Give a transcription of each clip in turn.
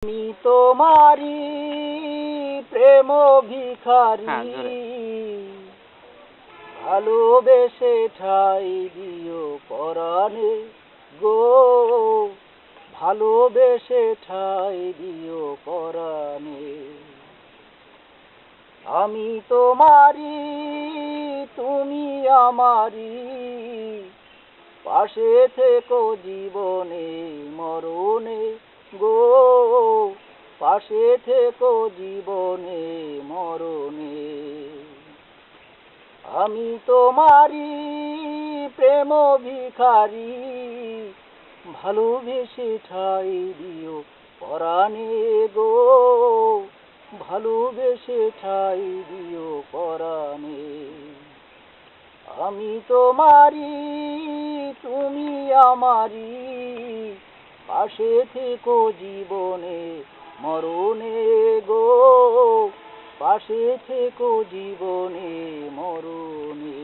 আমি তোমারি প্রেম ভিখারি, ভালোবেসে ঠাই দিও পরাণে গো, ভালোবেসে ঠাই দিও পরাণে। আমি তোমারি তুমি আমারি, পাশে থেকো জীবনে মরণে গো, পাশে থেকো জীবনে মরণে। আমি তোমারি প্রেম ভিখারি, ভালোবেসে ঠাই দিও পরাণে গো, ভালোবেসে ঠাই দিও পরাণে। আমি তোমারি তুমি আমারি, পাশে থেকো জীবনে মরণে গো, পাশে থেকো জীবনে মরণে।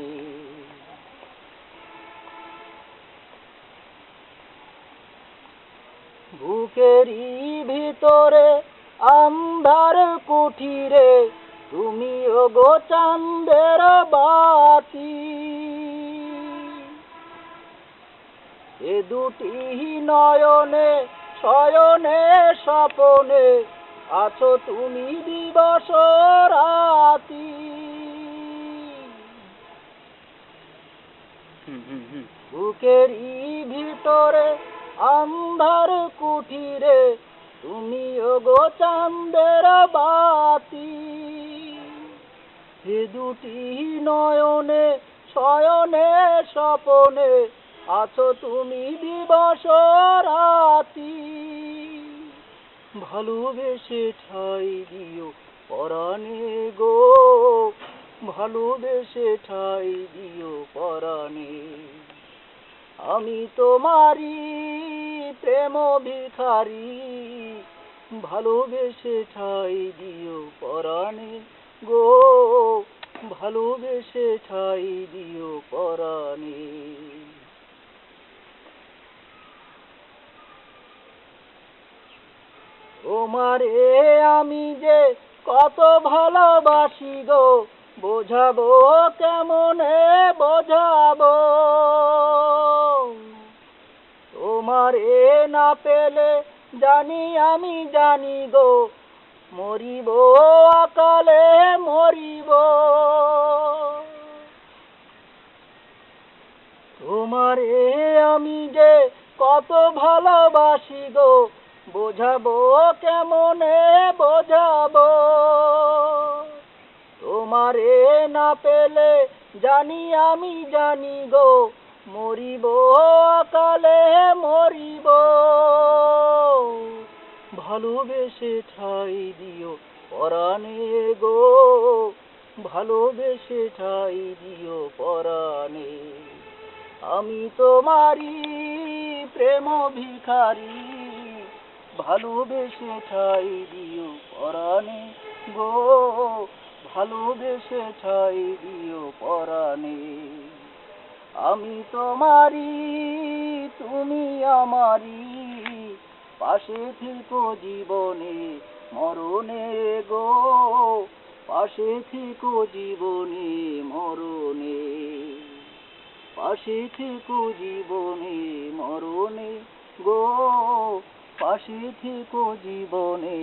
বুকেরই ভিতরে আন্ধার কুঠিরে, তুমি ওগো চাঁদের বাতি, এ দুটি নয়নে শয়নে স্বপনে, আছো তুমি দিবস রাতি। বুকেরই ভিতরে আন্ধার কুঠিরে, তুমি ওগো চাঁদের বাতি, এ দুটি নয়নে শয়নে স্বপনে, আছো তুমি দিবস রাতি। ভালোবেসে ঠাই দিও পরাণে গো, ভালোবেসে ঠাই দিও পরাণে। আমি তোমারি প্রেম ভিখারি, ভালোবেসে ঠাই দিও পরাণে গো, ভালোবেসে ঠাই দিও পরাণে। তোমারে আমি যে কত ভালোবাসি গো, বোঝাবো কেমনে বোঝাবো। তোমারে না পেলে জানি আমি জানি গো, মরিব অকালে মরিব। তোমারে আমি যে কত ভালোবাসি গো, বোঝাবো কেমনে বোঝাবো। তোমারে না পেলে জানি আমি জানি গো, মরিব অকালে মরিব। ভালোবেসে ঠাই দিও পরাণে গো, ভালোবেসে ঠাই দিও পরাণে। আমি তোমারি প্রেম ভিখারি, ভালোবেসে ঠাই দিও পরাণে গো, ভালোবেসে ঠাই দিও পরাণে। আমি তোমারি তুমি আমারি, পাশে থেকো জীবনে মরণে গো, পাশে থেকো জীবনে মরণে, পাশে থেকো জীবনে মরণে গো, পাশে থেকো জীবনে